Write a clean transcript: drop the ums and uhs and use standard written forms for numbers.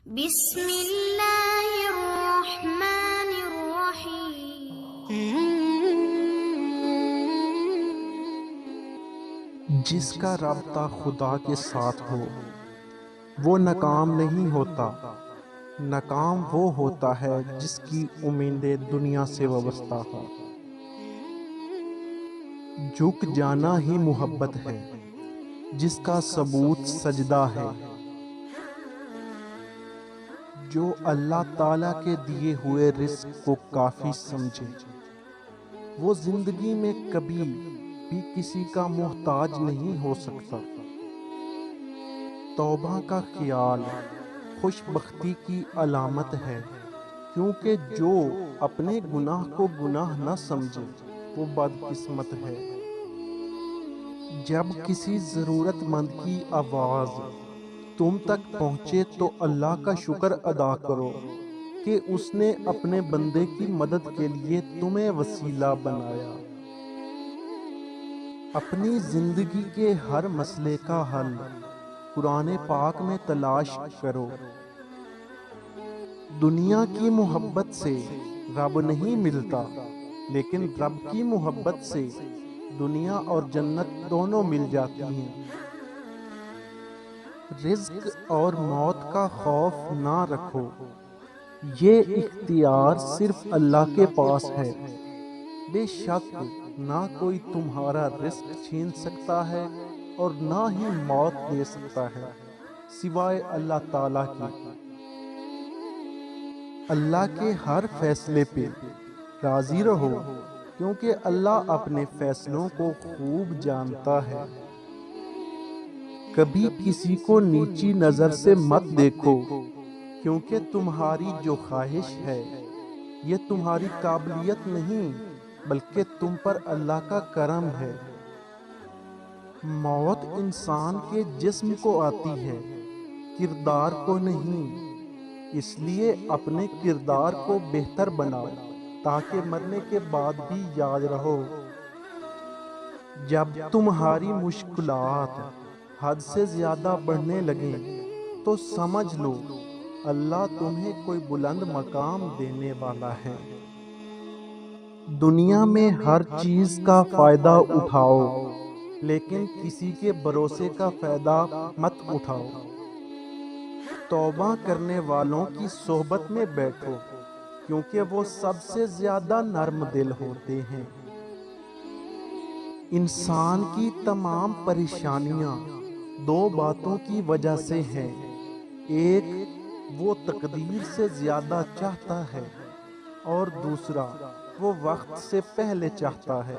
بسم اللہ الرحمن الرحیم۔ جس کا رابطہ خدا کے ساتھ ہو وہ ناکام نہیں ہوتا، ناکام وہ ہوتا ہے جس کی امیدیں دنیا سے وابستہ ہوں۔ جھک جانا ہی محبت ہے جس کا ثبوت سجدہ ہے۔ جو اللہ تعالیٰ کے دیے ہوئے رزق کو کافی سمجھے وہ زندگی میں کبھی بھی کسی کا محتاج نہیں ہو سکتا۔ توبہ کا خیال خوش بختی کی علامت ہے، کیونکہ جو اپنے گناہ کو گناہ نہ سمجھے وہ بدقسمت ہے۔ جب کسی ضرورت مند کی آواز تم تک پہنچے تو اللہ کا شکر ادا کرو کہ اس نے اپنے بندے کی مدد کے لیے تمہیں وسیلہ بنایا۔ اپنی زندگی کے ہر مسئلے کا حل قرآن پاک میں تلاش کرو۔ دنیا کی محبت سے رب نہیں ملتا، لیکن رب کی محبت سے دنیا اور جنت دونوں مل جاتی ہیں۔ رزق اور موت کا خوف نہ رکھو، یہ اختیار صرف اللہ کے پاس ہے۔ بے شک نہ کوئی تمہارا رزق چھین سکتا ہے اور نہ ہی موت دے سکتا ہے سوائے اللہ تعالیٰ کی۔ اللہ کے ہر فیصلے پہ راضی رہو، کیونکہ اللہ اپنے فیصلوں کو خوب جانتا ہے۔ کبھی کسی کو نیچی نظر سے مت دیکھو، کیونکہ تمہاری جو خواہش ہے یہ تمہاری قابلیت نہیں بلکہ تم پر اللہ کا کرم ہے۔ موت انسان کے جسم کو آتی ہے، کردار کو نہیں، اس لیے اپنے کردار کو بہتر بناؤ تاکہ مرنے کے بعد بھی یاد رہو۔ جب تمہاری مشکلات حد سے زیادہ بڑھنے لگیں تو سمجھ لو اللہ تمہیں کوئی بلند مقام دینے والا ہے۔ دنیا میں ہر چیز کا فائدہ اٹھاؤ، لیکن کسی کے بھروسے کا فائدہ مت اٹھاؤ۔ توبہ کرنے والوں کی صحبت میں بیٹھو، کیونکہ وہ سب سے زیادہ نرم دل ہوتے ہیں۔ انسان کی تمام پریشانیاں دو باتوں کی وجہ سے ہیں۔ ایک، وہ تقدیر سے زیادہ چاہتا ہے، اور دوسرا وہ وقت سے پہلے چاہتا ہے۔